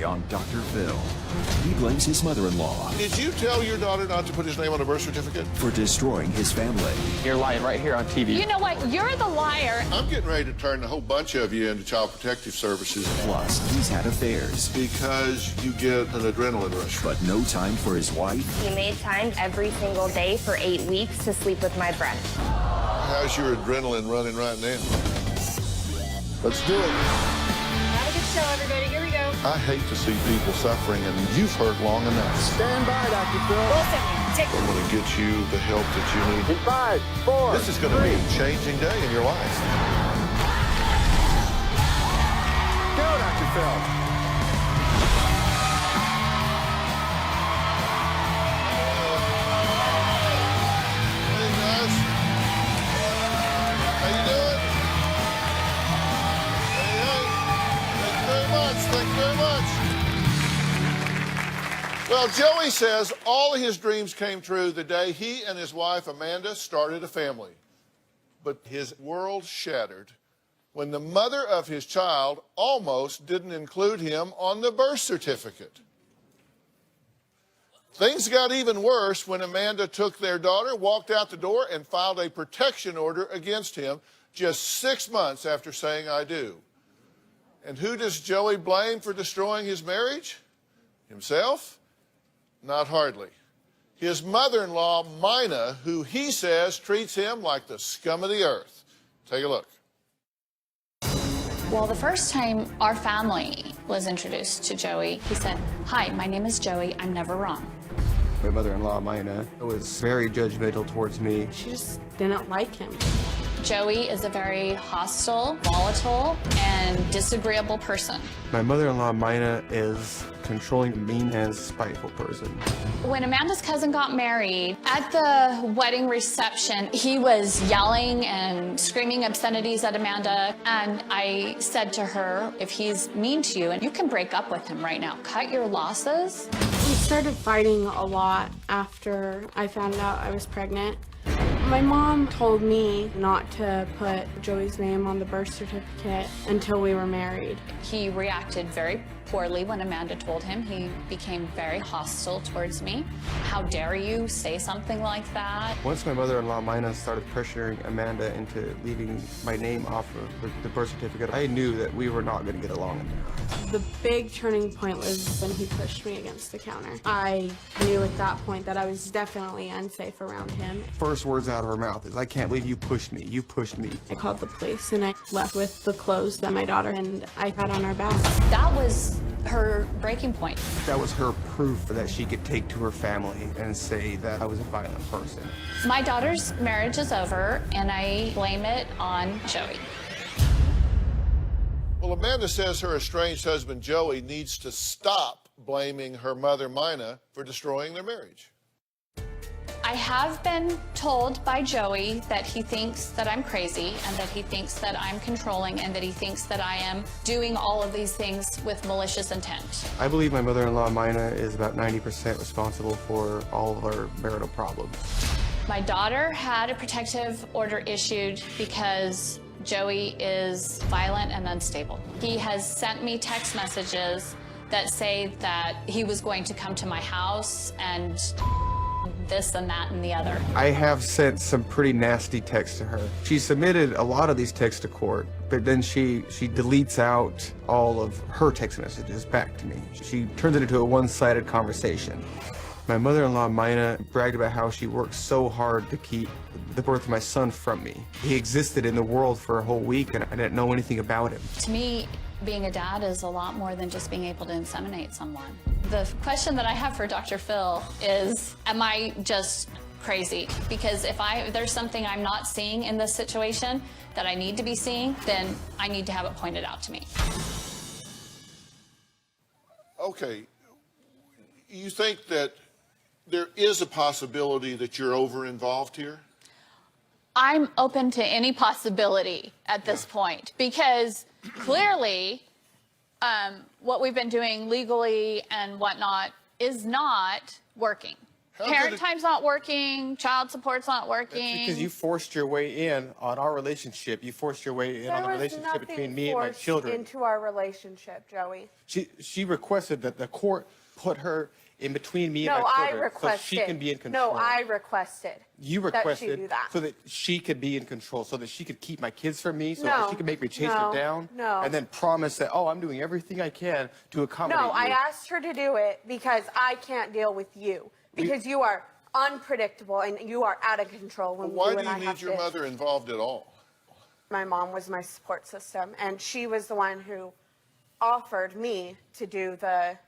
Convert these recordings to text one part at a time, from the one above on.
on Dr. Phil. He blames his mother-in-law Did you tell your daughter not to put his name on a birth certificate? for destroying his family. You're lying right here on TV. You know what? You're the liar. I'm getting ready to turn a whole bunch of you into Child Protective Services Plus, he's had affairs, because you get an adrenaline rush. but no time for his wife He made time every single day for 8 weeks to sleep with my friend. How's your adrenaline running right now? Let's do it. Have a good show, everybody. Here we go. I hate to see people suffering, and you've hurt long enough. Stand by, Dr. Phil. Listen, take I'm going to get you the help that you need. In 5, 4, This is going to be a changing day in your life. Go, Dr. Phil. Hey, guys. How you doing? Hey, hey. Thank you very much. Thank you very much. Well, Joey says all of his dreams came true the day he and his wife, Amanda, started a family. But his world shattered when the mother of his child almost didn't include him on the birth certificate. Things got even worse when Amanda took their daughter, walked out the door, and filed a protection order against him just 6 months after saying, "I do." And who does Joey blame for destroying his marriage? Himself? Not hardly. His mother-in-law, Mina, who he says treats him like the scum of the earth. Take a look. Well, the first time our family was introduced to Joey, he said, "Hi, my name is Joey. I'm never wrong." My mother-in-law, Mina, was very judgmental towards me. She just didn't like him. Joey is a very hostile, volatile, and disagreeable person. My mother-in-law, Mina, is controlling, mean, and spiteful person. When Amanda's cousin got married, at the wedding reception, he was yelling and screaming obscenities at Amanda. And I said to her, if he's mean to you, and you can break up with him right now, cut your losses. We started fighting a lot after I found out I was pregnant. My mom told me not to put Joey's name on the birth certificate until we were married. He reacted very poorly when Amanda told him. He became very hostile towards me. How dare you say something like that? Once my mother-in-law, Mina, started pressuring Amanda into leaving my name off of the birth certificate, I knew that we were not going to get along in there. The big turning point was when he pushed me against the counter. I knew at that point that I was definitely unsafe around him. First words out of her mouth is, "I can't believe you pushed me. You pushed me." I called the police and I left with the clothes that my daughter and I had on our back. That was her breaking point. That was her proof that she could take to her family and say that I was a violent person. My daughter's marriage is over, and I blame it on Joey. Well, Amanda says her estranged husband, Joey, needs to stop blaming her mother, Mina, for destroying their marriage. I have been told by Joey that he thinks that I'm crazy and that he thinks that I'm controlling and that he thinks that I am doing all of these things with malicious intent. I believe my mother-in-law, Mina, is about 90% responsible for all of our marital problems. My daughter had a protective order issued because Joey is violent and unstable. He has sent me text messages that say that he was going to come to my house and this and that and the other. I have sent some pretty nasty texts to her. She submitted a lot of these texts to court, but then she deletes out all of her text messages back to me. She turns it into a one-sided conversation. My mother-in-law, Mina, bragged about how she worked so hard to keep the birth of my son from me. He existed in the world for a whole week, and I didn't know anything about him. To me, being a dad is a lot more than just being able to inseminate someone. The question that I have for Dr. Phil is, am I just crazy? Because if there's something I'm not seeing in this situation that I need to be seeing, then I need to have it pointed out to me. Okay, you think that there is a possibility that you're over-involved here? I'm open to any possibility at this point because clearly what we've been doing legally and whatnot is not working. How Parent did it- time's not working, child support's not working. Because you forced your way in on our relationship. You forced your way in on the relationship between me and my children. Into our relationship, Joey. She requested that the court put her in between me and No, my I children requested. so she can be in control. No, I requested. You that she requested do that. so that she could be in control, so that she could keep my kids from me, so No, that she could make me chase no, it down, no. and then promise that, oh, I'm doing everything I can to accommodate No, you. I asked her to do it because I can't deal with you. Because you are unpredictable and you are out of control when Why you do and you I need have your to. mother involved at all? My mom was my support system, and she was the one who offered me to do the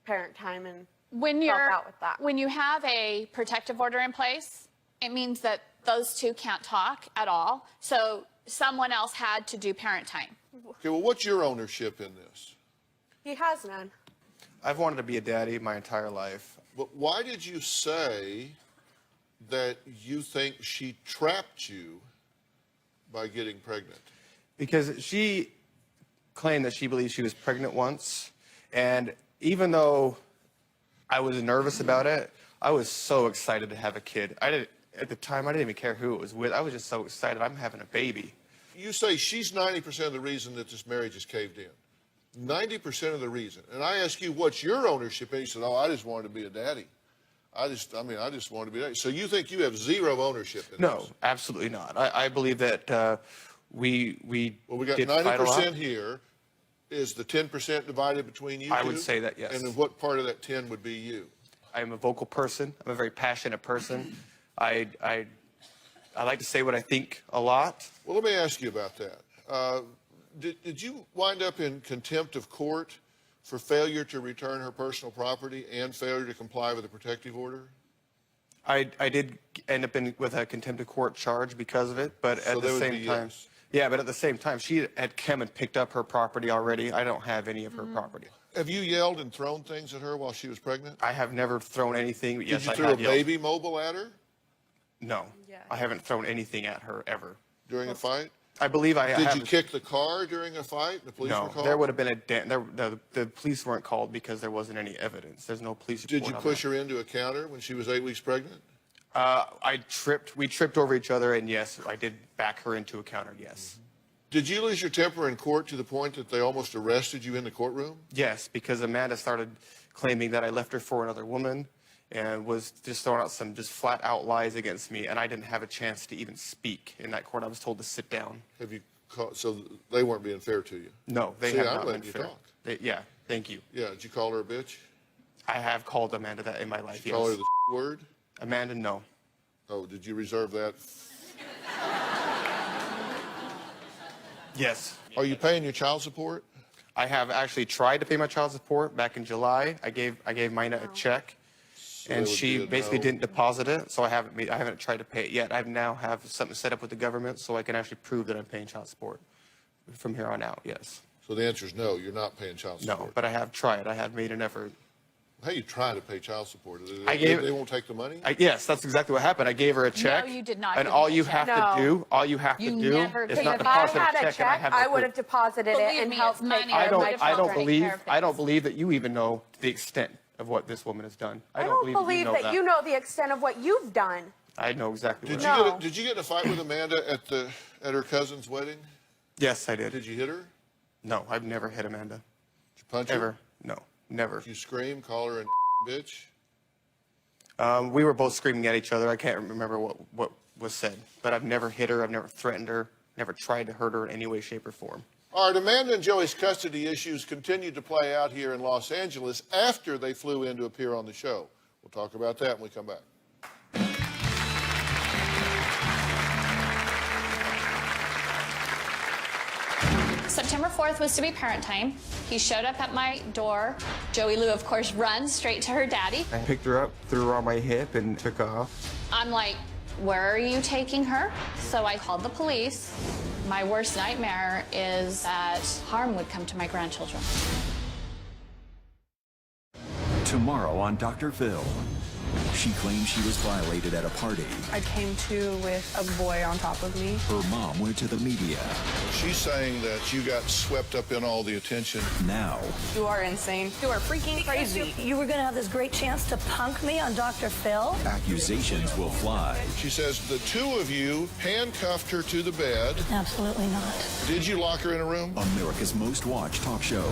parent time and When help out with that. when you have a protective order in place, it means that those two can't talk at all. So someone else had to do parent time. Okay, well, what's your ownership in this? He has none. I've wanted to be a daddy my entire life. But why did you say that you think she trapped you by getting pregnant? Because she claimed that she believed she was pregnant once, and even though I was nervous about it, I was so excited to have a kid. At the time, I didn't even care who it was with. I was just so excited. I'm having a baby. You say she's 90% of the reason that this marriage is caved in. 90% of the reason. And I ask you, what's your ownership? And you said, oh, I just wanted to be a daddy. I just wanted to be a daddy. So you think you have zero ownership in No, this? absolutely not. I believe that we Well, we got did fight a lot. 90% here. Is the 10% divided between you I two? would say that, yes. And then what part of that 10 would be you? I'm a vocal person. I'm a very passionate person. I like to say what I think a lot. Well, let me ask you about that. Did you wind up in contempt of court for failure to return her personal property and failure to comply with a protective order? I did end up with a contempt of court charge because of it, but So at that the would same be time, yes. yeah, but at the same time, she had come and picked up her property already. I don't have any of her property. Have you yelled and thrown things at her while she was pregnant? I have never thrown anything. But yes, Did you I throw a have yelled. baby mobile at her No, I haven't thrown anything at her ever. during a fight? I believe I Did have. you kick the car during a fight? The police were No, called? there would have been the police weren't called because there wasn't any evidence. There's no police report. Did you on push that. her into a counter when she was 8 weeks pregnant? We tripped over each other, and yes, I did back her into a counter, yes. Did you lose your temper in court to the point that they almost arrested you in the courtroom? Yes, because Amanda started claiming that I left her for another woman and was just throwing out some just flat out lies against me, and I didn't have a chance to even speak in that court. I was told to sit down. Have you so they weren't being fair to you? No, they See, have I'm not letting been you fair. talk. Yeah, thank you. Yeah, did you call her a bitch? I have called Amanda that in my life, Call her yes. the word? Amanda, no. Oh, did you reserve that? Yes. Are you paying your child support? I have actually tried to pay my child support back in July. I gave Mina a check, that and would she be a basically no. didn't deposit it, so I haven't tried to pay it yet. I now have something set up with the government so I can actually prove that I'm paying child support from here on out, yes. So the answer is no, you're not paying child support. No, but I have tried. I have made an effort. How you trying to pay child support? They won't take the money? Yes, that's exactly what happened. I gave her a check. you did not And give all me a you check. have to No. do, all you have to You do never is gave not me a If I deposit had a a check, and I check, have I no would proof. have deposited it Believe and me, helped it's take money. care I of don't. my I don't children. believe. I don't believe that you even know the extent of what this woman has done. I don't believe believe that that you know the extent of what you've done. I know exactly what. Did No. you get in a fight with Amanda at her cousin's wedding? Yes, I did. Did you hit her? No, I've never hit Amanda. Did you punch her? Ever. No, never. Did you scream, call her a bitch? We were both screaming at each other. I can't remember what was said, but I've never hit her. I've never threatened her. Never tried to hurt her in any way, shape, or form. All right, Amanda and Joey's custody issues continued to play out here in Los Angeles after they flew in to appear on the show. We'll talk about that when we come back. September 4th was to be parent time. He showed up at my door. Joey Lou, of course, runs straight to her daddy. I picked her up, threw her on my hip, and took off. I'm like, where are you taking her? So I called the police. My worst nightmare is that harm would come to my grandchildren. Tomorrow on Dr. Phil. She claims she was violated at a party. I came to with a boy on top of me. Her mom went to the media. She's saying that you got swept up in all the attention. Now, You are insane. You are freaking crazy. You were going to have this great chance to punk me on Dr. Phil? accusations will fly. She says the two of you handcuffed her to the bed. Absolutely not. Did you lock her in a room? America's most watched talk show.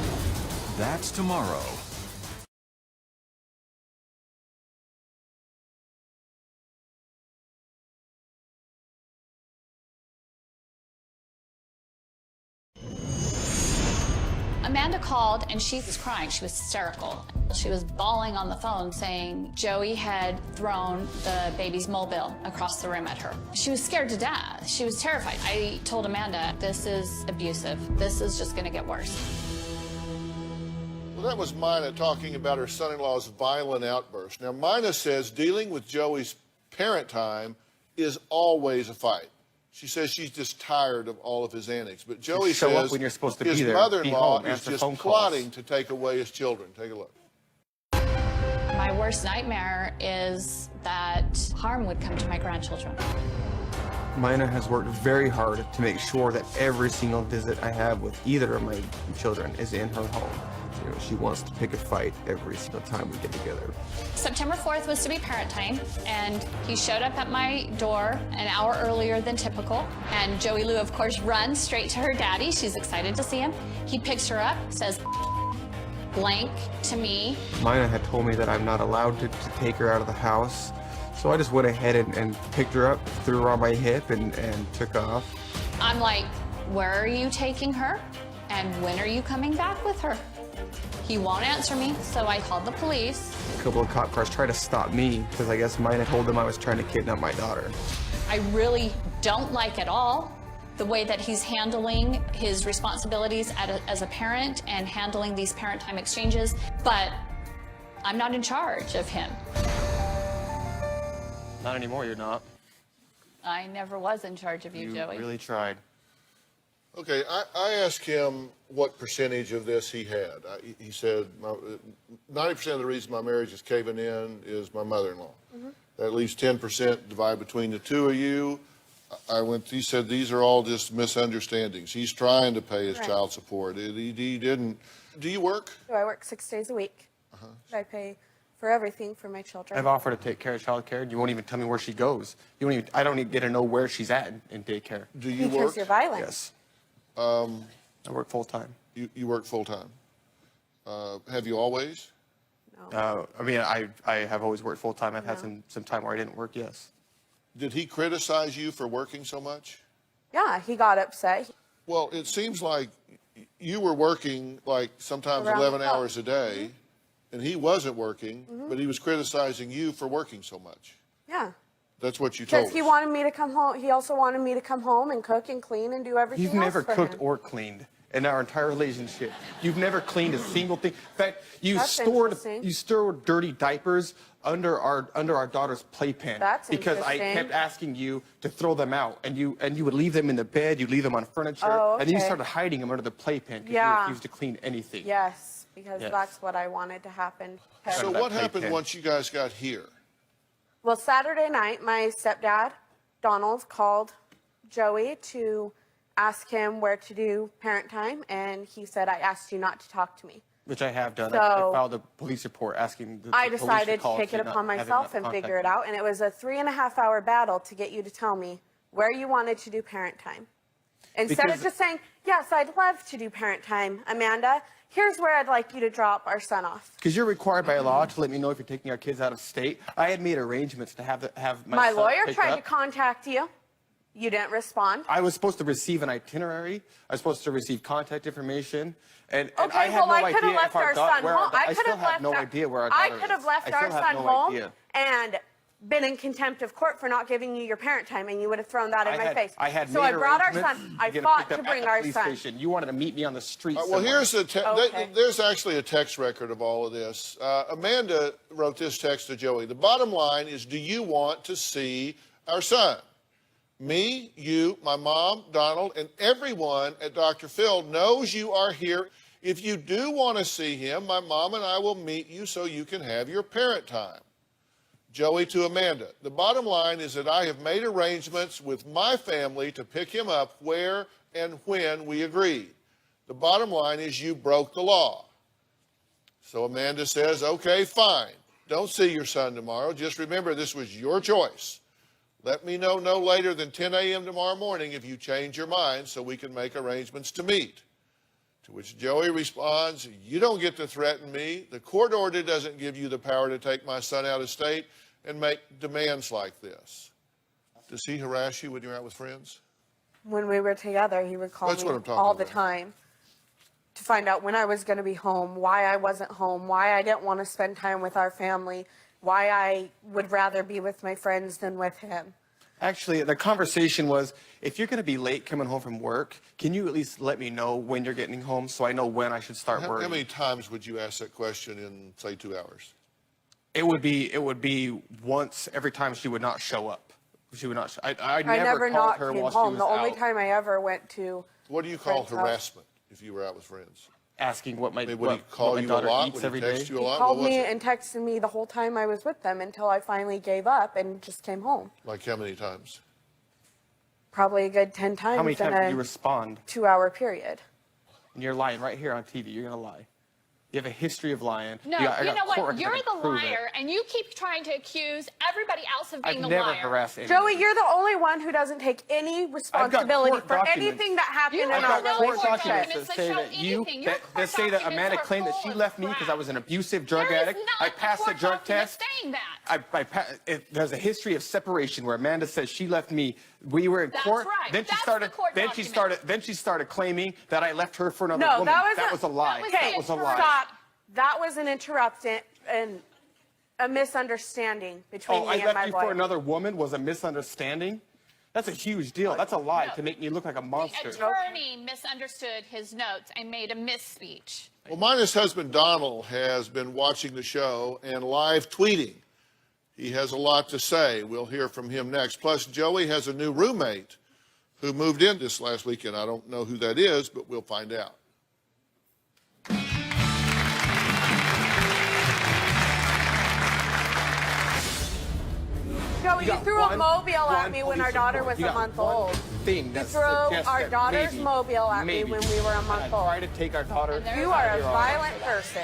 That's tomorrow. Amanda called and she was crying. She was hysterical. She was bawling on the phone saying Joey had thrown the baby's mobile across the room at her. She was scared to death. She was terrified. I told Amanda, this is abusive. This is just gonna get worse. Well, that was Mina talking about her son-in-law's violent outburst. Now, Mina says dealing with Joey's parent time is always a fight. She says she's just tired of all of his antics. But Joey show up says when you're supposed to be his there, mother-in-law be home, is answer just phone calls. plotting to take away his children. Take a look. My worst nightmare is that harm would come to my grandchildren. Mina has worked very hard to make sure that every single visit I have with either of my children is in her home. You know, she wants to pick a fight every single time we get together. September 4th was to be parent time, and he showed up at my door an hour earlier than typical. And Joey Lou, of course, runs straight to her daddy. She's excited to see him. He picks her up, says blank to me. Mina had told me that I'm not allowed to take her out of the house. So I just went ahead and picked her up, threw her on my hip, and took off. I'm like, where are you taking her? And when are you coming back with her? He won't answer me, so I called the police. A couple of cop cars tried to stop me because I guess Mina told them I was trying to kidnap my daughter. I really don't like at all the way that he's handling his responsibilities as a parent and handling these parent time exchanges, but I'm not in charge of him. Not anymore, you're not. I never was in charge of you, Joey. You really tried. Okay, I asked him what percentage of this he had. He said 90% of the reason my marriage is caving in is my mother-in-law. That leaves 10% divide between the two of you. He said these are all just misunderstandings. He's trying to pay his child support. He didn't. Do you work? I work 6 days a week. I pay for everything for my children. I've offered to take care of childcare, and you won't even tell me where she goes. I don't even get to know where she's at in daycare. Do you Because work? you're violent. Yes. I work full time. You work full time. Have you always? I mean, I have always worked full time. I've had some time where I didn't work. Yes. Did he criticize you for working so much? Yeah, he got upset. Well, it seems like you were working like sometimes Around the 11 clock. hours a day, and he wasn't working, but he was criticizing you for working so much. Yeah. That's what you told Because us. he wanted me to come home. He also wanted me to come home and cook and clean and do everything You've else never for cooked him. or cleaned in our entire relationship. You've never cleaned a single thing. In fact, That's interesting. you stored dirty diapers under our daughter's playpen. That's because I interesting. kept asking you to throw them out, and you would leave them in the bed. You'd leave them on furniture, Oh, and then you okay. started hiding them under the playpen because you Yeah. refused to clean anything. Yes, because Yes. that's what I wanted to happen. So that what happened playpen. once you guys got here? Well, Saturday night, my stepdad, Donald, called Joey to ask him where to do parent time, and he said, I asked you not to talk to me. Which I have done. So- I filed a police report asking the I police decided to call take it not upon having myself enough and contact. figure it out, and it was a 3.5-hour battle to get you to tell me where you wanted to do parent time. Instead Because- of just saying, yes, I'd love to do parent time, Amanda, here's where I'd like you to drop our son off. Because you're required by law to let me know if you're taking our kids out of state. I had made arrangements to have My son lawyer picked tried up. to contact you. You didn't respond. I was supposed to receive an itinerary. I was supposed to receive contact information. And I Okay, had well, no I could idea have left if our our daughter, son where our home. da- I I could still have have left no our, idea where our I daughter could have is. left I our still have son no home idea. and been in contempt of court for not giving you your parent time, and you would have thrown that in my face. I had so made I brought our arrangements son. to I get him fought picked to up bring at the our police son. station. You wanted to meet me on the street Well, somewhere. here's the Okay. there's actually a text record of all of this. Amanda wrote this text to Joey. The bottom line is, do you want to see our son? Me, you, my mom, Donald, and everyone at Dr. Phil knows you are here. If you do want to see him, my mom and I will meet you so you can have your parent time. Joey to Amanda, the bottom line is that I have made arrangements with my family to pick him up where and when we agreed. The bottom line is you broke the law. So Amanda says, okay, fine. Don't see your son tomorrow. Just remember this was your choice. Let me know no later than 10 a.m. tomorrow morning if you change your mind so we can make arrangements to meet. To which Joey responds, you don't get to threaten me. The court order doesn't give you the power to take my son out of state and make demands like this. Does he harass you when you're out with friends? When we were together, he would call That's what me I'm talking all the about. time to find out when I was going to be home, why I wasn't home, why I didn't want to spend time with our family, why I would rather be with my friends than with him. Actually, the conversation was, if you're going to be late coming home from work, can you at least let me know when you're getting home so I know when I should start How working? many times would you ask that question in, say, 2 hours? It would be once every time she would not show up. She would not. I I never called not her came while home. she The was only out time I ever went to What do you call friend's house. harassment if you were out with friends? asking what my, I mean, would he what call my you a daughter lot? eats Would every he text day. you a He lot? called What was me it? and texted me the whole time I was with them until I finally gave up and just came home. Like how many times? Probably a good 10 times How many in times did a you respond? 2-hour period. And you're lying right here on TV. You're gonna lie. You have a history of lying. No, I you got know court what? records You're that can the prove it. liar, and you keep trying to accuse everybody else of being I've a never liar. harassed anyone. Joey, you're the only one who doesn't take any responsibility court for documents. anything that happened You in have our no court court relationship. documents documents that that say show that you anything. Your that court say that documents Amanda are claimed that full she of left me because I crap. was an abusive drug There is addict. not I a passed the court drug document test. saying that. There's a history of separation where Amanda says she left me. We were in That's court. right. Then she That's started. the court Then she document. started. Then she started claiming that I left her for another No, woman. that was a lie. Okay, That was a lie. stop. That was an interruption and a misunderstanding between Oh, me I and left my you for boyfriend. another woman was a misunderstanding? That's a huge deal. That's a lie to make me look like a monster. The attorney misunderstood his notes and made a misspeech. Well, Mina's husband, Donald, has been watching the show and live tweeting. He has a lot to say. We'll hear from him next. Plus, Joey has a new roommate who moved in this last weekend. I don't know who that is, but we'll find out. Joey, you got threw a one- mobile at one me when police our daughter report. was You a got month one old. Thing that threw suggests our that daughter's maybe, mobile at me maybe, when we were a month I old. tried to take our daughter. You are a violent person.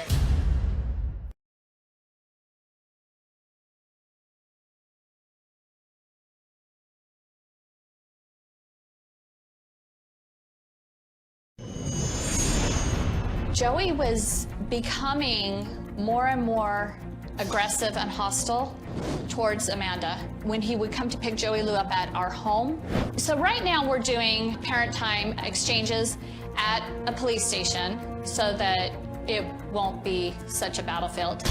Joey was becoming more and more aggressive and hostile towards Amanda when he would come to pick Joey Lou up at our home. So right now we're doing parent time exchanges at a police station so that it won't be such a battlefield.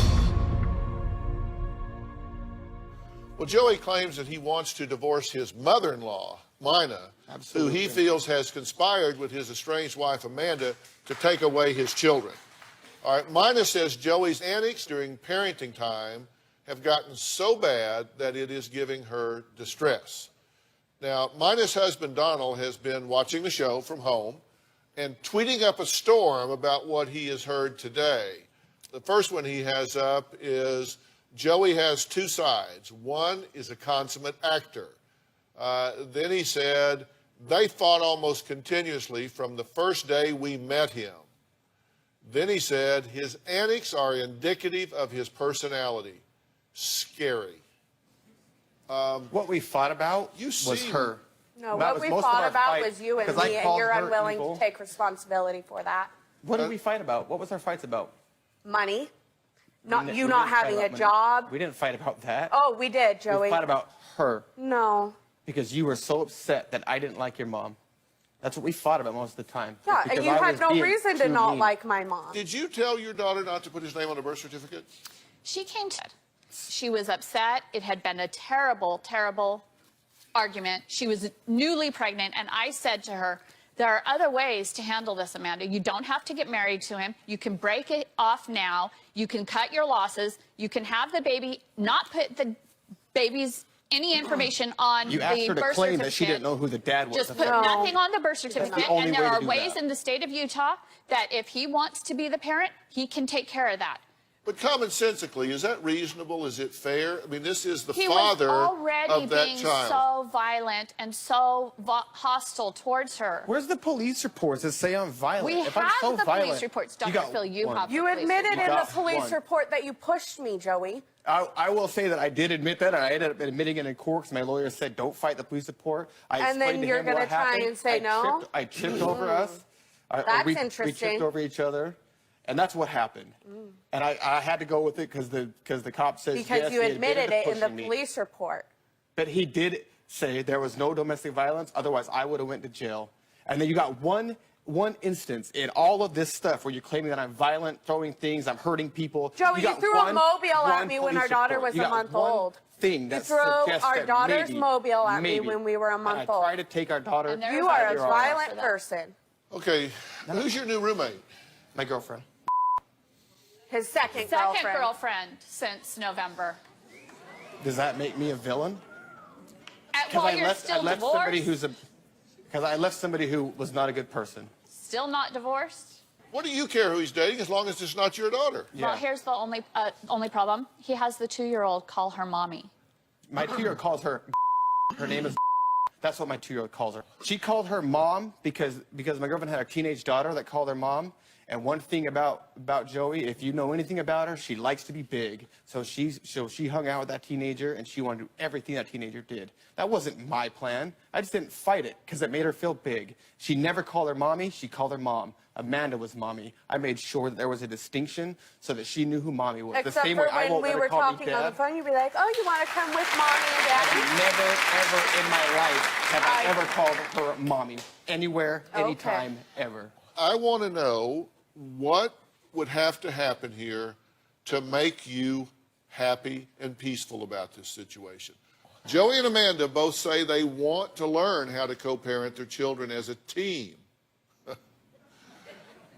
Well, Joey claims that he wants to divorce his mother-in-law, Mina, who he feels has conspired with his estranged wife, Amanda, to take away his children. All right, Mina says Joey's antics during parenting time have gotten so bad that it is giving her distress. Now, Mina's husband, Donald, has been watching the show from home and tweeting up a storm about what he has heard today. The first one he has up is Joey has two sides. One is a consummate actor. Then he said, they fought almost continuously from the first day we met him. Then he said, his antics are indicative of his personality. Scary. What we fought about You was seem- her. No, That what we most of fought our about fight, was you and 'cause I me, and called you're her unwilling evil. to take responsibility for that. What did we fight about? What was our fights about? Money, We not didn't- you we not didn't fight having a about money. job. We didn't fight about that. Oh, we did, We Joey. fought about her No. because you were so upset that I didn't like your mom. That's what we fought about most of the time. Yeah, Because and you I had was no being reason to too not mean. like my mom. Did you tell your daughter not to put his name on a birth certificate? She came to. She was upset. It had been a terrible, terrible argument. She was newly pregnant, and I said to her, there are other ways to handle this, Amanda. You don't have to get married to him. You can break it off now. You can cut your losses. You can have the baby, not put the baby's any information on You the asked her to birth claim certificate. that she didn't know who the dad was. Just That's put all. nothing on the birth certificate, only and there way to are do ways that. in the state of Utah that if he wants to be the parent, he can take care of that. But commonsensically, is that reasonable? Is it fair? I mean, this is the He father was already of that being child. so violent and so hostile towards her. Where's the police reports that say I'm violent? We If have I'm so the violent, police reports. you Dr. got Phil, you one. have the You police admitted in reports. the police one. report that you pushed me, Joey. I will say that I did admit that, and I ended up admitting it in court because my lawyer said, don't fight the police report. I And then explained to you're him what gonna try happened. and say no? I tripped over us. That's we interesting. tripped over each other, and that's what happened. And I had to go with it because the cop says Because yes, you he admitted it in the pushing me. police report. But he did say there was no domestic violence, otherwise I would have went to jail. And then you got one instance in all of this stuff where you're claiming that I'm violent, throwing things, I'm hurting people. Joey, you got threw a one mobile at me when police our daughter report. was You a got month one old. thing You that threw suggests our that daughter's maybe, mobile at me maybe. when we were a month And I old. tried to take our daughter. And there You was are a a trial violent for that. person. Okay, who's your new roommate? My girlfriend. His second girlfriend since November. Does that make me a villain? While I you're left still somebody divorced, because I left somebody who was not a good person. still not divorced. What do you care who he's dating as long as it's not your daughter? Yeah. Well, here's the only problem. He has the 2-year-old call her mommy. My 2-year-old calls her. Her name is. That's what my 2-year-old calls her. She called her mom because my girlfriend had a teenage daughter that called her mom. And one thing about Joey, if you know anything about her, she likes to be big. So she hung out with that teenager and she wanted to do everything that teenager did. That wasn't my plan. I just didn't fight it because it made her feel big. She never called her mommy. She called her mom. Amanda was mommy. I made sure that there was a distinction so that she knew who mommy was. Except the same for way I when won't we let her were call me talking on the dad. phone, you'd be like, oh, you want to come with mommy and daddy? Never, ever in my life have I ever called her mommy. Anywhere, anytime, ever. I want to know what would have to happen here to make you happy and peaceful about this situation. Joey and Amanda both say they want to learn how to co-parent their children as a team.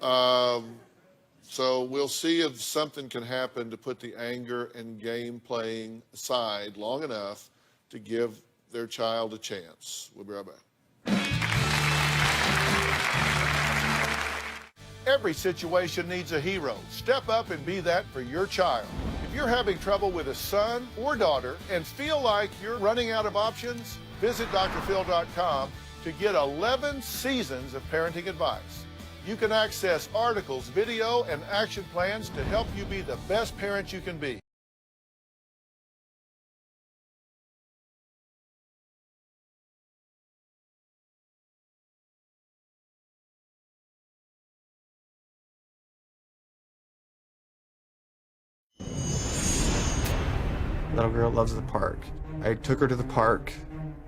So we'll see if something can happen to put the anger and game playing aside long enough to give their child a chance. We'll be right back. Every situation needs a hero. Step up and be that for your child. If you're having trouble with a son or daughter and feel like you're running out of options, visit drphil.com to get 11 seasons of parenting advice. You can access articles, video, and action plans to help you be the best parent you can be. Little girl loves the park. I took her to the park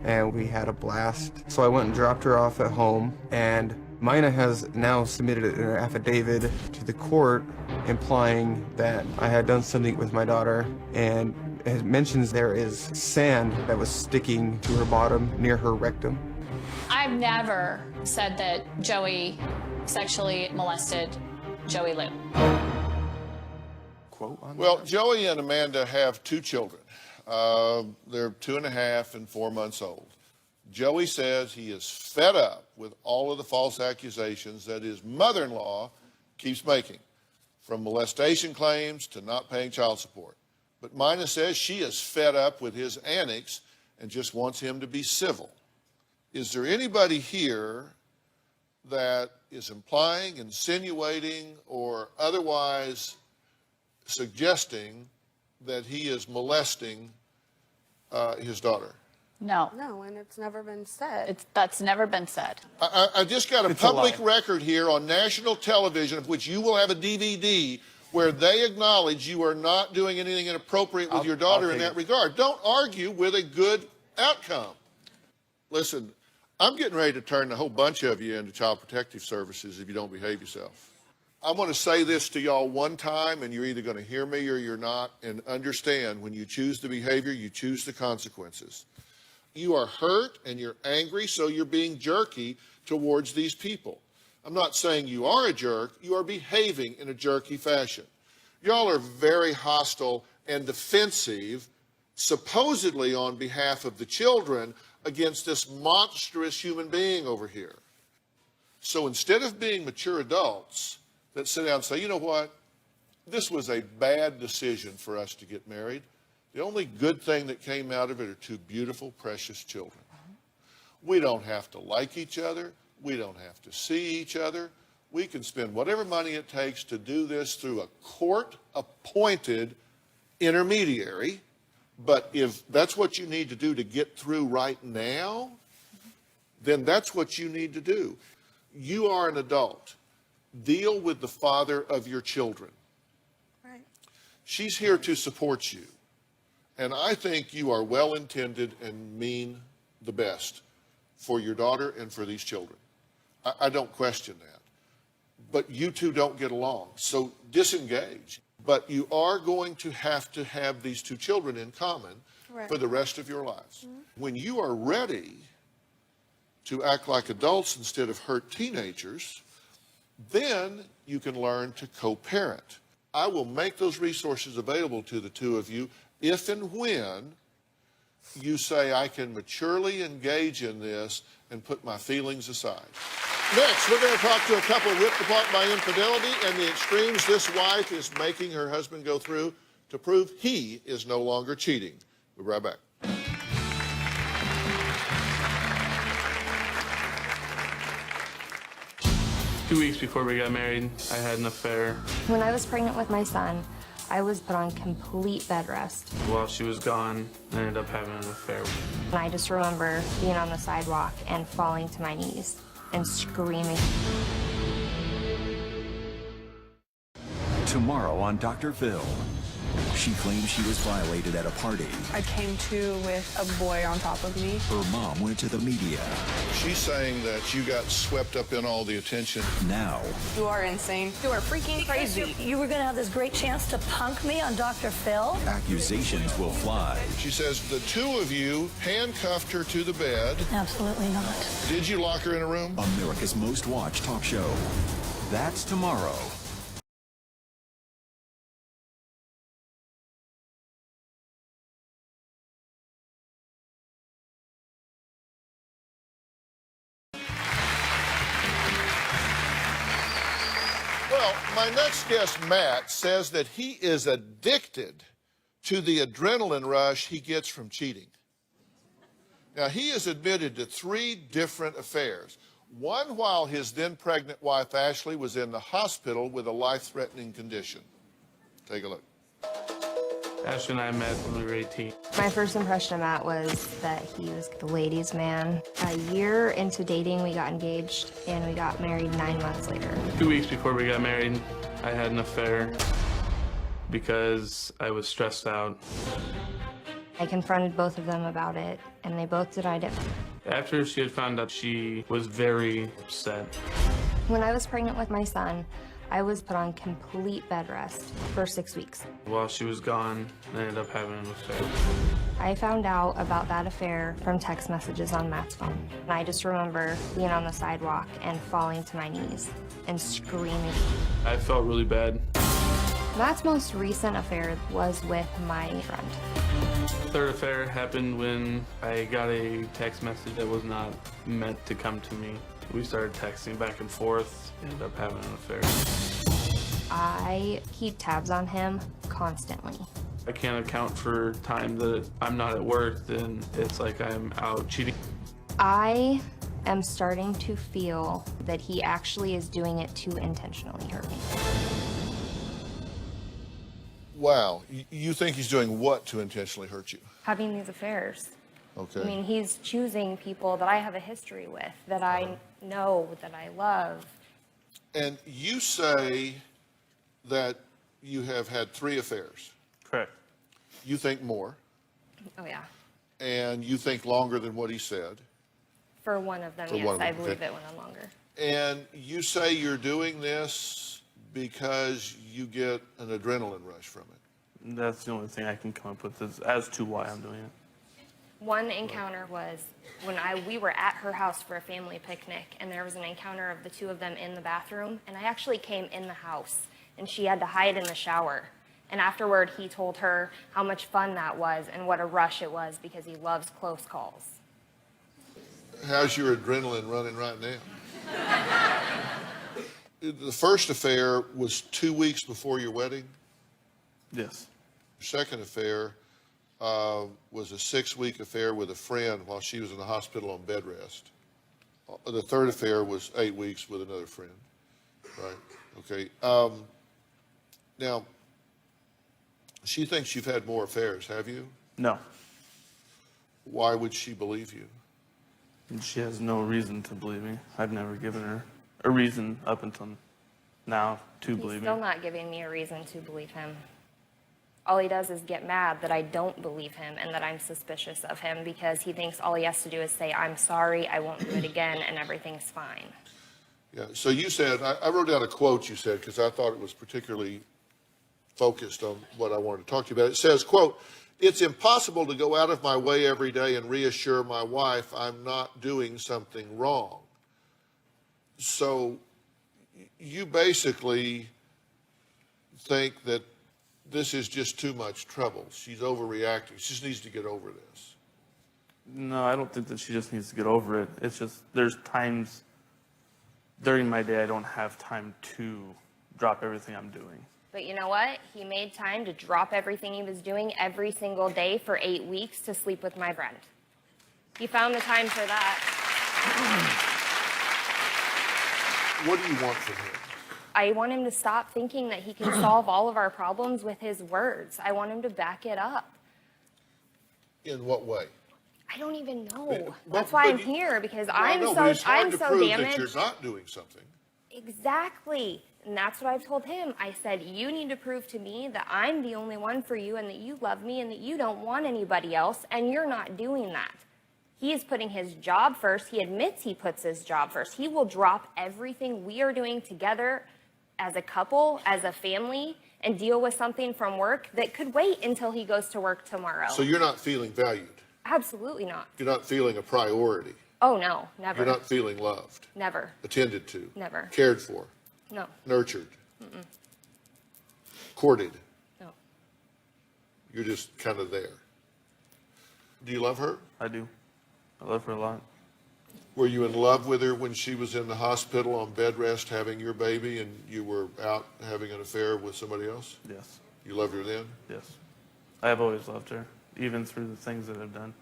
and we had a blast. So I went and dropped her off at home, and Mina has now submitted an affidavit to the court implying that I had done something with my daughter, and it mentions there is sand that was sticking to her bottom near her rectum. I've never said that Joey sexually molested Joey Lou. Quote on Well, Joey and Amanda have 2 children. They're 2.5 and 4 months old. Joey says he is fed up with all of the false accusations that his mother-in-law keeps making, from molestation claims to not paying child support. But Mina says she is fed up with his antics and just wants him to be civil. Is there anybody here that is implying, insinuating, or otherwise suggesting that he is molesting his daughter? No, No, and it's never been said. that's never been said. I just got a It's a public lie. record here on national television, of which you will have a DVD, where they acknowledge you are not doing anything inappropriate with your daughter in take that it. regard. Don't argue with a good outcome. Listen, I'm getting ready to turn a whole bunch of you into Child Protective Services if you don't behave yourself. I'm going to say this to y'all one time, and you're either going to hear me or you're not, and understand when you choose the behavior, you choose the consequences. You are hurt and you're angry, so you're being jerky towards these people. I'm not saying you are a jerk, you are behaving in a jerky fashion. Y'all are very hostile and defensive, supposedly on behalf of the children, against this monstrous human being over here. So instead of being mature adults that sit down and say, you know what, This was a bad decision for us to get married. The only good thing that came out of it are two beautiful, precious children. We don't have to like each other. We don't have to see each other. We can spend whatever money it takes to do this through a court-appointed intermediary. But if that's what you need to do to get through right now, then that's what you need to do. You are an adult. Deal with the father of your children. Right. She's here to support you. And I think you are well-intended and mean the best for your daughter and for these children. I don't question that. But you two don't get along, so disengage. But you are going to have these two children in common for the rest of your lives. When you are ready to act like adults instead of hurt teenagers, then you can learn to co-parent. I will make those resources available to the two of you if and when you say, I can maturely engage in this and put my feelings aside. Next, we're going to talk to a couple ripped apart by infidelity and the extremes this wife is making her husband go through to prove he is no longer cheating. We'll be right back. 2 weeks before we got married, I had an affair. When I was pregnant with my son, I was put on complete bed rest. While she was gone, I ended up having an affair. And I just remember being on the sidewalk and falling to my knees and screaming. Tomorrow on Dr. Phil. She claims she was violated at a party. I came to with a boy on top of me. Her mom went to the media. She's saying that you got swept up in all the attention. Now, You are insane. You are freaking crazy. You were going to have this great chance to punk me on Dr. Phil. accusations will fly. She says the two of you handcuffed her to the bed. Absolutely not. Did you lock her in a room? America's most watched talk show. That's tomorrow. Well, my next guest, Matt, says that he is addicted to the adrenaline rush he gets from cheating. Now, he has admitted to 3 different affairs. One while his then pregnant wife, Ashley, was in the hospital with a life-threatening condition. Take a look. Ashley and I met when we were 18. My first impression of Matt was that he was the ladies' man. A year into dating, we got engaged, and we got married 9 months later. 2 weeks before we got married, I had an affair because I was stressed out. I confronted both of them about it, and they both denied it. After she had found out, she was very upset. When I was pregnant with my son, I was put on complete bed rest for 6 weeks. While she was gone, I ended up having an affair. I found out about that affair from text messages on Matt's phone. And I just remember being on the sidewalk and falling to my knees and screaming. I felt really bad. Matt's most recent affair was with my friend. Third affair happened when I got a text message that was not meant to come to me. We started texting back and forth, ended up having an affair. I keep tabs on him constantly. I can't account for time that I'm not at work, then it's like I'm out cheating. I am starting to feel that he actually is doing it to intentionally hurt me. Wow. You think he's doing what to intentionally hurt you? Having these affairs. Okay. I mean, he's choosing people that I have a history with, that I know, that I love. And you say that you have had 3 affairs. Correct. You think more, Oh, yeah. and you think longer than what he said. For one of them, For yes, one of them, I believe okay. it went on longer. And you say you're doing this because you get an adrenaline rush from it. That's the only thing I can come up with as to why I'm doing it. One encounter was when we were at her house for a family picnic, and there was an encounter of the 2 of them in the bathroom, and I actually came in the house, and she had to hide in the shower. And afterward, he told her how much fun that was and what a rush it was because he loves close calls. How's your adrenaline running right now? The first affair was 2 weeks before your wedding. Yes. Your second affair was a 6-week affair with a friend while she was in the hospital on bed rest. The third affair was 8 weeks with another friend. Right. Okay. Now, she thinks you've had more affairs, have you? No. Why would she believe you? And she has no reason to believe me. I've never given her a reason up until now to He's believe still me. not giving me a reason to believe him. All he does is get mad that I don't believe him and that I'm suspicious of him because he thinks all he has to do is say, I'm sorry, I won't do it again, and everything's fine. Yeah. So you said, I wrote down a quote you said because I thought it was particularly focused on what I wanted to talk to you about. It says, quote, "It's impossible to go out of my way every day and reassure my wife I'm not doing something wrong." So you basically think that this is just too much trouble. She's overreacting. She just needs to get over this. No, I don't think that she just needs to get over it. It's just there's times during my day I don't have time to drop everything I'm doing. But you know what? He made time to drop everything he was doing every single day for 8 weeks to sleep with my friend. He found the time for that. What do you want from him? I want him to stop thinking that he can solve all of our problems with his words. I want him to back it up. In what way? I don't even know. Well, That's why I'm but here because Well, I I'm know, but it's hard I'm to so prove damaged. that you're not doing something. Exactly. And that's what I've told him. I said, you need to prove to me that I'm the only one for you and that you love me and that you don't want anybody else, and you're not doing that. He is putting his job first. He admits he puts his job first. He will drop everything we are doing together as a couple, as a family, and deal with something from work that could wait until he goes to work tomorrow. So you're not feeling valued. Absolutely not. You're not feeling a priority. Oh, no, never. You're not feeling loved, Never. attended to, Never. cared for, No. nurtured, courted. No. You're just kind of there. Do you love her? I do. I love her a lot. Were you in love with her when she was in the hospital on bed rest having your baby and you were out having an affair with somebody else? Yes. You loved her then? Yes. I have always loved her, even through the things that I've done.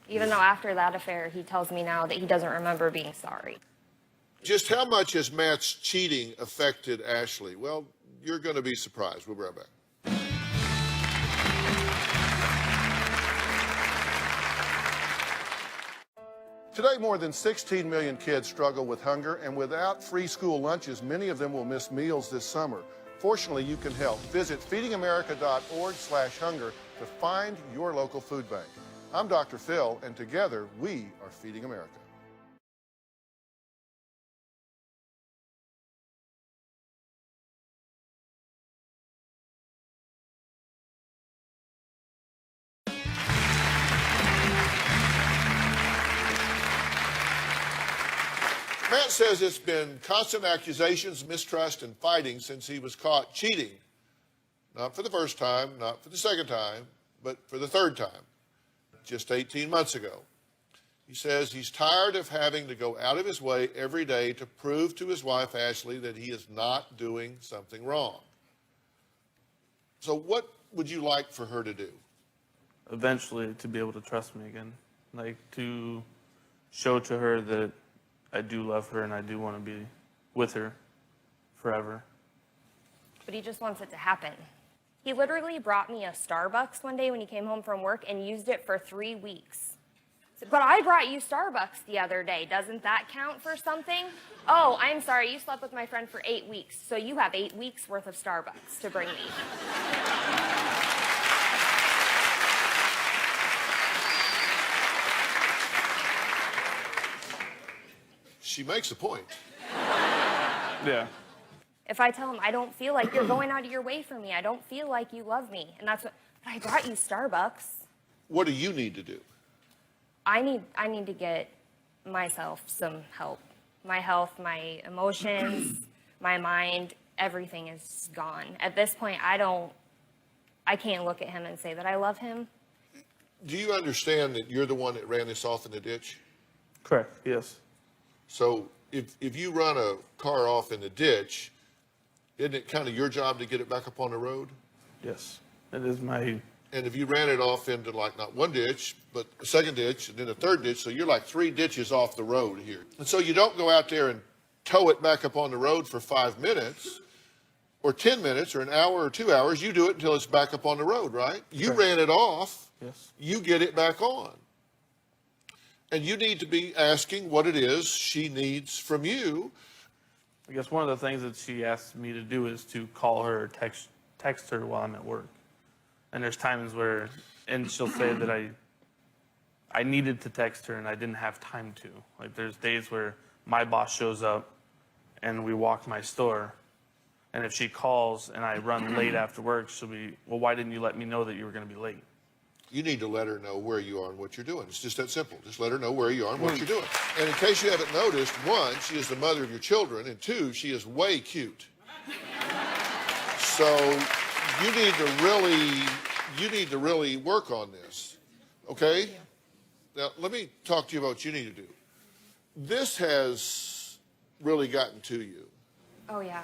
Even though after that affair, he tells me now that he doesn't remember being sorry. Just how much has Matt's cheating affected Ashley? Well, you're going to be surprised. We'll be right back. Today, more than 16 million kids struggle with hunger, and without free school lunches, many of them will miss meals this summer. Fortunately, you can help. Visit feedingamerica.org/hunger to find your local food bank. I'm Dr. Phil, and together we are Feeding America. Matt says it's been constant accusations, mistrust, and fighting since he was caught cheating. Not for the first time, not for the second time, but for the third time, just 18 months ago. He says he's tired of having to go out of his way every day to prove to his wife, Ashley, that he is not doing something wrong. So what would you like for her to do? Eventually, to be able to trust me again. Like, to show to her that I do love her and I do want to be with her forever. But he just wants it to happen. He literally brought me a Starbucks one day when he came home from work and used it for 3 weeks. But I brought you Starbucks the other day. Doesn't that count for something? Oh, I'm sorry, you slept with my friend for 8 weeks, so you have 8 weeks worth of Starbucks to bring me. She makes a point. Yeah. If I tell him, I don't feel like you're going out of your way for me, I don't feel like you love me, and that's what, but I brought you Starbucks. What do you need to do? I need to get myself some help. My health, my emotions, my mind, everything is gone. At this point, I can't look at him and say that I love him. Do you understand that you're the one that ran this off in the ditch? Correct, yes. So if you run a car off in the ditch, isn't it kind of your job to get it back up on the road? Yes, it is my. And if you ran it off into like not one ditch, but a second ditch and then a third ditch, so you're like 3 ditches off the road here. And so you don't go out there and tow it back up on the road for 5 minutes or 10 minutes or an hour or 2 hours. You do it until it's back up on the road, right? You ran it off. Yes. You get it back on. And you need to be asking what it is she needs from you. I guess one of the things that she asked me to do is to call her or text her while I'm at work. And there's times where, and she'll say that I needed to text her and I didn't have time to. Like there's days where my boss shows up and we walk my store. And if she calls and I run late after work, she'll be, well, why didn't you let me know that you were going to be late? You need to let her know where you are and what you're doing. It's just that simple. Just let her know where you are and what you're doing. And in case you haven't noticed, 1, she is the mother of your children, and 2, she is way cute. So you need to really work on this, okay? Now, let me talk to you about what you need to do. This has really gotten to you. Oh, yeah.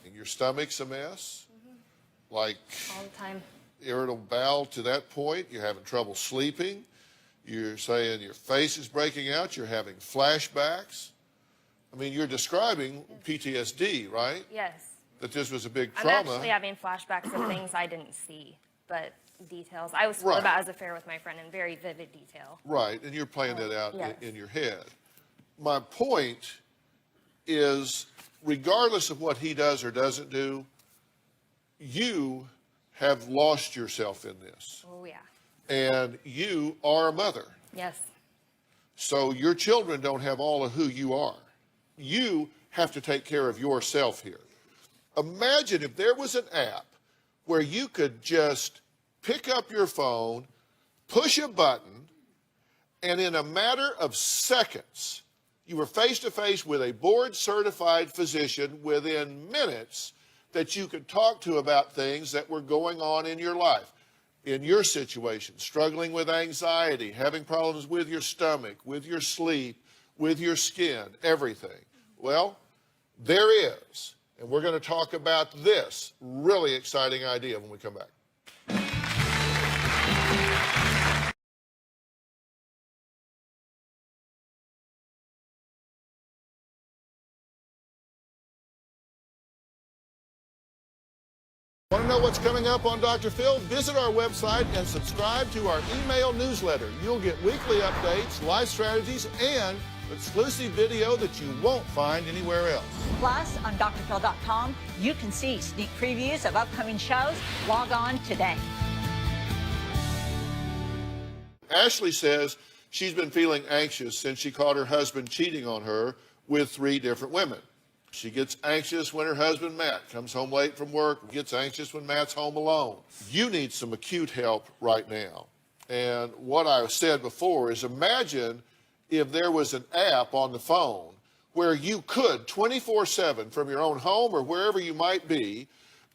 And your stomach's a mess, like All the time. irritable bowel to that point. You're having trouble sleeping. You're saying your face is breaking out. You're having flashbacks. I mean, you're describing PTSD, right? Yes. That this was a big I'm trauma. actually having flashbacks of things I didn't see, but details. I was told Right. about his affair with my friend in very vivid detail. Right, and you're playing that out yes. in your head. My point is, regardless of what he does or doesn't do, you have lost yourself in this. Oh, yeah. And you are a mother. Yes. So your children don't have all of who you are. You have to take care of yourself here. Imagine if there was an app where you could just pick up your phone, push a button, and in a matter of seconds, you were face to face with a board-certified physician within minutes that you could talk to about things that were going on in your life. In your situation, struggling with anxiety, having problems with your stomach, with your sleep, with your skin, everything. Well, there is. And we're going to talk about this really exciting idea when we come back. Want to know what's coming up on Dr. Phil? Visit our website and subscribe to our email newsletter. You'll get weekly updates, life strategies, and exclusive video that you won't find anywhere else. Plus, on drphil.com, you can see sneak previews of upcoming shows. Log on today. Ashley says she's been feeling anxious since she caught her husband cheating on her with 3 different women. She gets anxious when her husband, Matt, comes home late from work, gets anxious when Matt's home alone. You need some acute help right now. And what I said before is imagine if there was an app on the phone where you could 24/7 from your own home or wherever you might be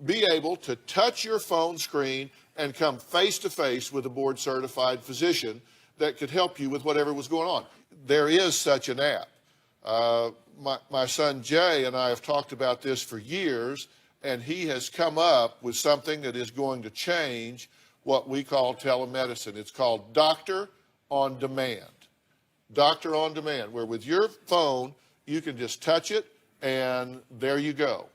able to touch your phone screen and come face to face with a board certified physician that could help you with whatever was going on. There is such an app. My son Jay and I have talked about this for years, and he has come up with something that is going to change what we call telemedicine. It's called Doctor on Demand. Doctor on Demand, where with your phone, you can just touch it, and there you go.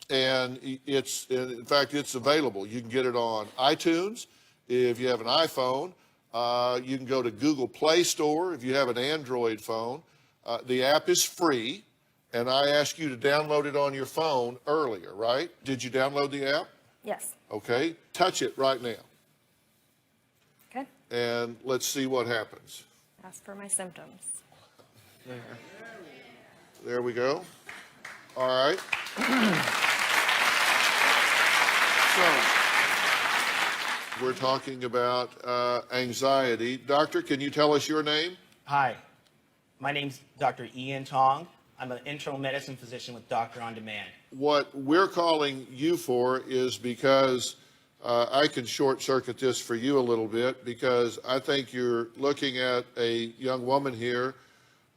And in fact, it's available. You can get it on iTunes. If you have an iPhone, you can go to Google Play Store if you have an Android phone. The app is free, and I asked you to download it on your phone earlier, right? Did you download the app? Yes. Okay. Touch it right now, Okay. and let's see what happens. Ask for my symptoms. There we go. All right. So, we're talking about anxiety. Doctor, can you tell us your name? Hi, my name's Dr. Ian Tong. I'm an internal medicine physician with Doctor on Demand. What we're calling you for is because I can short circuit this for you a little bit, because I think you're looking at a young woman here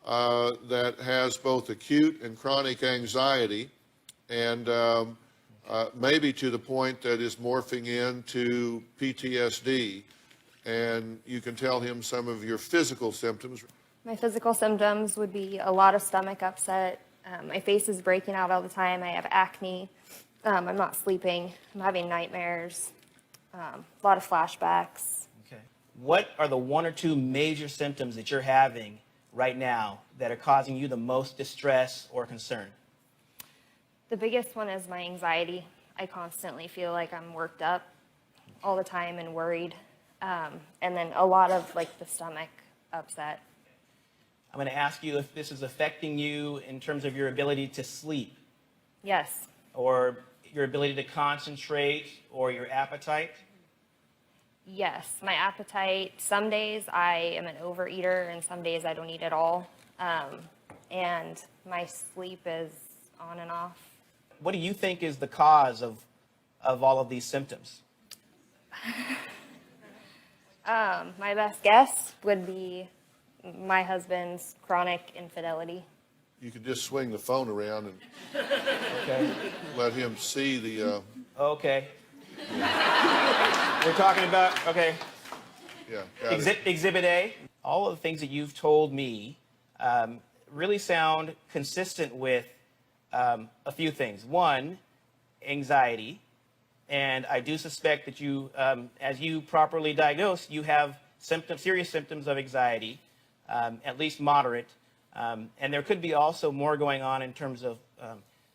that has both acute and chronic anxiety, and maybe to the point that is morphing into PTSD. And you can tell him some of your physical symptoms. My physical symptoms would be a lot of stomach upset. My face is breaking out all the time. I have acne. I'm not sleeping. I'm having nightmares. A lot of flashbacks. Okay. What are the 1 or 2 major symptoms that you're having right now that are causing you the most distress or concern? The biggest one is my anxiety. I constantly feel like I'm worked up all the time and worried. And then a lot of like the stomach upset. I'm going to ask you if this is affecting you in terms of your ability to sleep, Yes. or your ability to concentrate, or your appetite. Yes. My appetite, some days I am an overeater and some days I don't eat at all. And my sleep is on and off. What do you think is the cause of all of these symptoms? My best guess would be my husband's chronic infidelity. You could just swing the phone around and Okay. let him see the, Okay. We're talking about, okay. yeah. got it. Exhibit A. All of the things that you've told me really sound consistent with a few things. One, anxiety. And I do suspect that you, as you properly diagnose, you have serious symptoms of anxiety, at least moderate. And there could be also more going on in terms of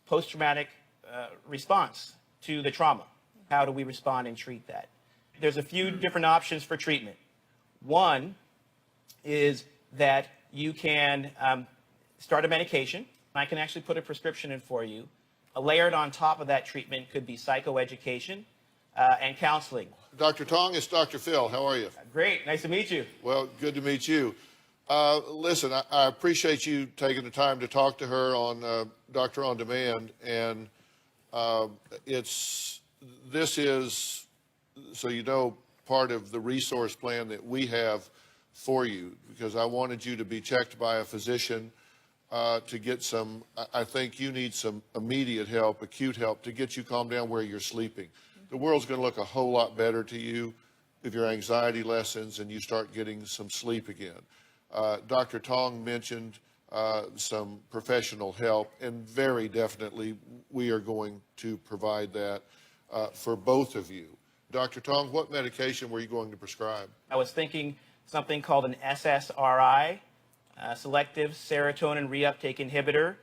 post-traumatic response to the trauma. How do we respond and treat that? There's a few different options for treatment. One is that you can start a medication. I can actually put a prescription in for you. Layered on top of that treatment could be psychoeducation and counseling. Dr. Tong, it's Dr. Phil. How are you? Great, nice to meet you. Well, good to meet you. Listen, I appreciate you taking the time to talk to her on Doctor On Demand, and this is, so you know, part of the resource plan that we have for you, because I wanted you to be checked by a physician to get some, I think you need some immediate help, acute help, to get you calmed down where you're sleeping. The world's going to look a whole lot better to you if your anxiety lessens and you start getting some sleep again. Dr. Tong mentioned some professional help, and very definitely we are going to provide that for both of you. Dr. Tong, what medication were you going to prescribe? I was thinking something called an SSRI, selective serotonin reuptake inhibitor,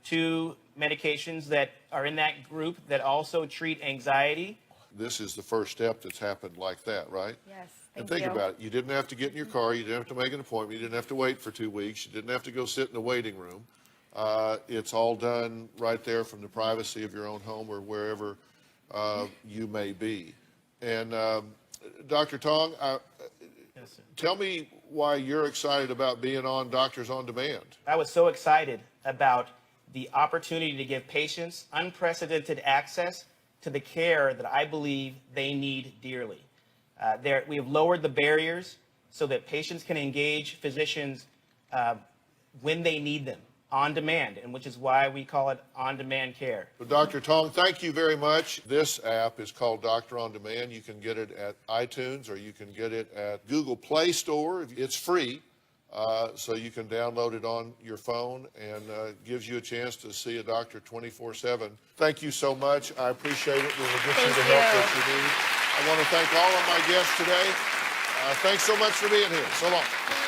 2 medications that are in that group that also treat anxiety. This is the first step that's happened like that, right? Yes. And think about it. You didn't have to get in your car. You didn't have to make an appointment. You didn't have to wait for 2 weeks. You didn't have to go sit in the waiting room. It's all done right there from the privacy of your own home or wherever you may be. And Dr. Tong, tell me why you're excited about being on Doctors on Demand. I was so excited about the opportunity to give patients unprecedented access to the care that I believe they need dearly. We have lowered the barriers so that patients can engage physicians when they need them, on demand, and which is why we call it on-demand care. Well, Dr. Tong, thank you very much. This app is called Doctor On Demand. You can get it at iTunes or you can get it at Google Play Store. It's free, so you can download it on your phone, and gives you a chance to see a doctor 24/7. Thank you so much. I appreciate it. We will get you the help that you need. I want to thank all of my guests today. Thanks so much for being here. So long.